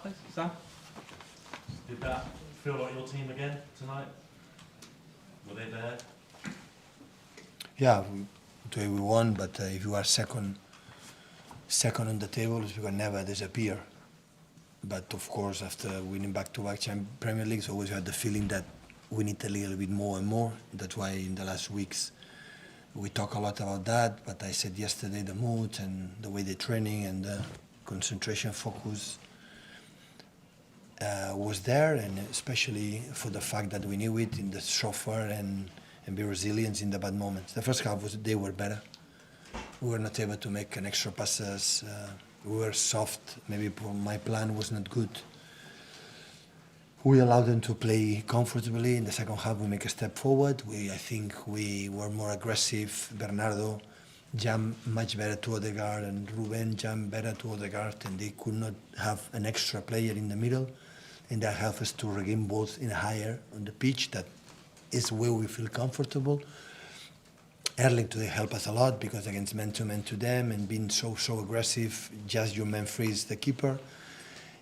please? Sam? Did that feel like your team again tonight? Were they there? Yeah, today we won, but if you are second on the table, you can never disappear. But of course, after winning back-to-back Premier Leagues, always had the feeling that we need a little bit more and more. That's why in the last weeks we talk a lot about that. But I said yesterday the mood and the way they're training and the concentration focus was there, and especially for the fact that we knew it in the software and be resilient in the bad moments. The first half they were better. We were not able to make an extra passes. We were soft. Maybe my plan was not good. We allowed them to play comfortably. In the second half, we make a step forward. I think we were more aggressive. Bernardo jumped much better to Odegaard, and Ruben jumped better to Odegaard, and they could not have an extra player in the middle, and that helped us to regain balls in higher on the pitch. That is where we feel comfortable. Erling today helped us a lot because against man to them and being so aggressive, just your man frees the keeper.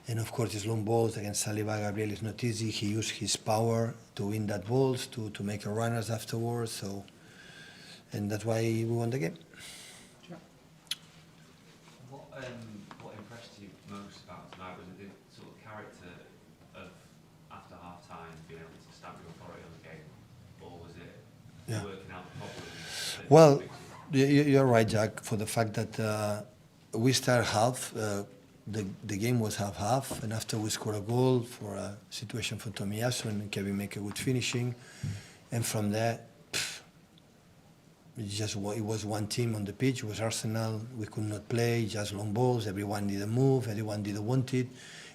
And of course, his long balls against Saliba, Gabriel is not easy. He used his power to win that balls, to make a runners afterwards. So, and that's why we won the game. Sure. What impressed you most about tonight? Was it the sort of character of after half time being able to stamp your authority on the game, or was it working out the problems? Well, you're right, Jack, for the fact that we start half. The game was half-half, and after we scored a goal for a situation for Tomiyasu, and Kevin make a good finishing, and from there, it was one team on the pitch. It was Arsenal. We could not play, just long balls. Everyone didn't move. Everyone didn't want it.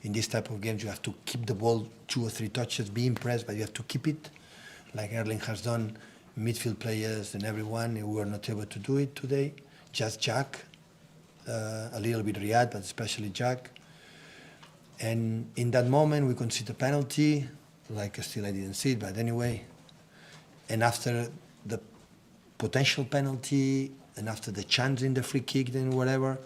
In this type of games, you have to keep the ball 2 or 3 touches, be impressed, but you have to keep it, like Erling has done. Midfield players and everyone, we were not able to do it today. Just Jack. A little bit Riyad, but especially Jack. And in that moment, we conceded a penalty, like still I didn't see it, but anyway. And after the potential penalty, and after the chance in the free kick, then whatever,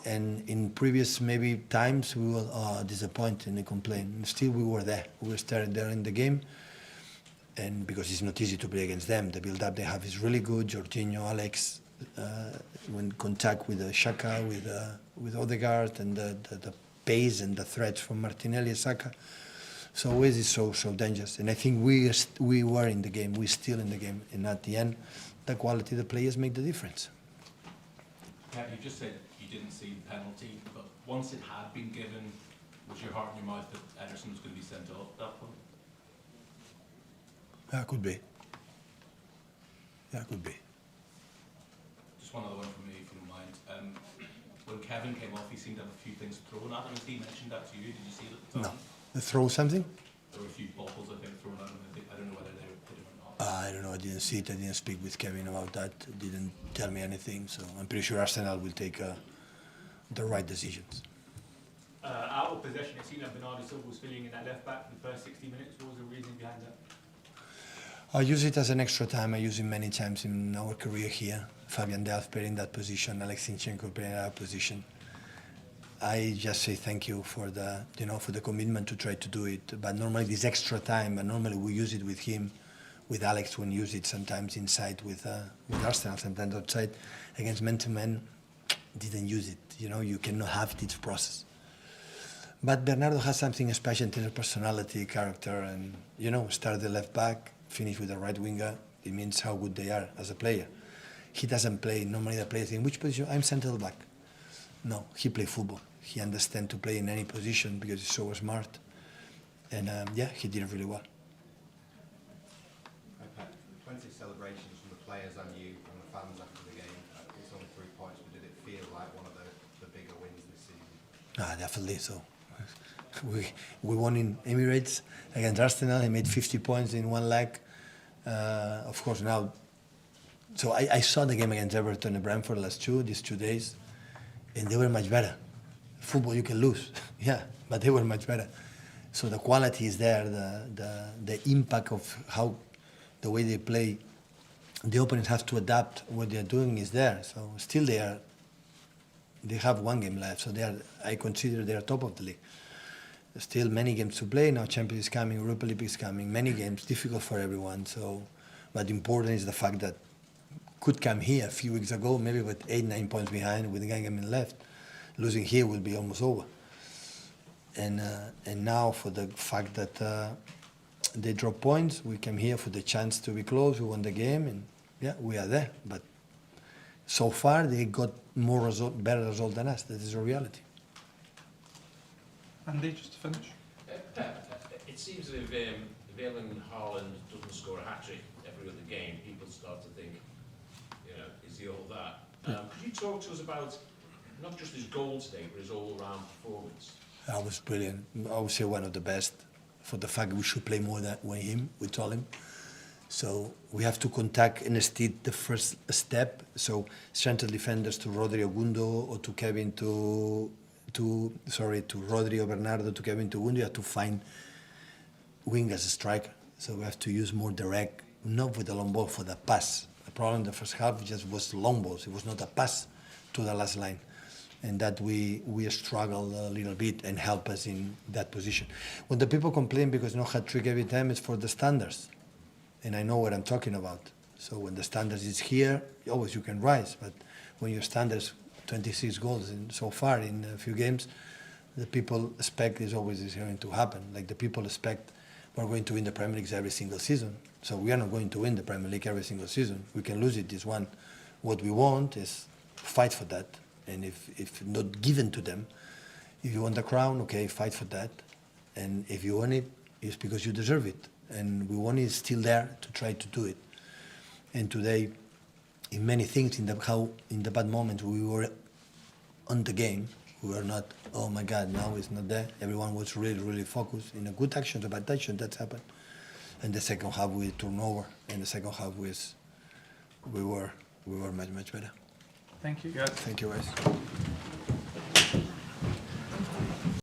and in previous maybe times, we were disappointed and complained. And still, we were there. We were still there in the game. And because it's not easy to play against them, the build-up they have is really good. Jorginho, Alex, when contact with Xhaka, with Odegaard, and the pace and the threats from Martinelli and Saka. So always is so dangerous. And I think we were in the game, we're still in the game. And at the end, the quality of the players make the difference. Pep, you just said you didn't see the penalty, but once it had been given, was your heart in your mouth that Ederson was going to be sent off at that point? Yeah, could be. Yeah, could be. Just one other one from me, if you don't mind. When Kevin came off, he seemed to have a few things thrown at him. Has he mentioned that to you? Did you see it at the time? No. Throw something? There were a few bottles, I think, thrown at him. I don't know whether they hit him or not. I don't know. I didn't see it. I didn't speak with Kevin about that. Didn't tell me anything. So I'm pretty sure Arsenal will take the right decisions. Out of possession, it seemed like Bernardo Silva was filling in that left back for the first 60 minutes. What was the reason behind that? I use it as an extra time. I use it many times in our career here. Fabian Delph playing in that position, Alex Zinchenko playing in that position. I just say thank you for the commitment to try to do it. But normally this extra time, and normally we use it with him, with Alex. When use it sometimes inside with Arsenal, sometimes outside against man-to-man. Didn't use it. You cannot have this process. But Bernardo has something special in terms of personality, character, and start the left back, finish with the right winger. It means how good they are as a player. He doesn't play. Normally the players in which position? I'm central back. No, he plays football. He understands to play in any position because he's so smart. And he did it really well. Okay. Plenty of celebrations from the players and you and the fans after the game. It's only 3 points, but did it feel like one of the bigger wins this season? Definitely so. We won in Emirates against Arsenal. He made 50 points in one leg. Of course now. So I saw the game against Everton and Brentford these 2 days, and they were much better. Football you can lose, yeah, but they were much better. So the quality is there, the impact of how the way they play, the opponents have to adapt what they're doing is there. So still they have 1 game left, so I consider they are top of the league. Still many games to play. Now Champions is coming, Europa League is coming, many games, difficult for everyone. So, but important is the fact that could come here a few weeks ago, maybe with 8-9 points behind with a game left. Losing here will be almost over. And now for the fact that they drop points, we came here for the chance to be close. We won the game, and yeah, we are there. But so far, they got better result than us. That is a reality. Andy, just to finish. It seems that if Erling Haaland doesn't score a hat-trick every other game, people start to think, you know, is he all that? Could you talk to us about not just his goal today, but his all-round performance? That was brilliant. I would say one of the best. For the fact we should play more than him, we told him. So we have to contact instead the first step. So central defenders to Rodri Gundo or to Kevin to Rodri or Bernardo to Kevin to Gundo. You have to find wing as a striker. So we have to use more direct, not with the long ball, for the pass. The problem in the first half just was long balls. It was not a pass to the last line. And that we struggle a little bit and help us in that position. When the people complain because no hat-trick every time, it's for the standards. And I know what I'm talking about. So when the standards is here, always you can rise. But when your standards 26 goals so far in a few games, the people expect is always going to happen. Like the people expect we're going to win the Premier League every single season. So we are not going to win the Premier League every single season. We can lose it this one. What we want is fight for that. And if not given to them, if you want the crown, okay, fight for that. And if you want it, it's because you deserve it. And we want it still there to try to do it. And today, in many things, in the bad moments we were on the game, we were not, oh my God, now it's not there. Everyone was really, really focused. In a good action, a bad action, that's happened. And the second half we turned over. And the second half we were much, much better. Thank you, guys. Thank you, guys.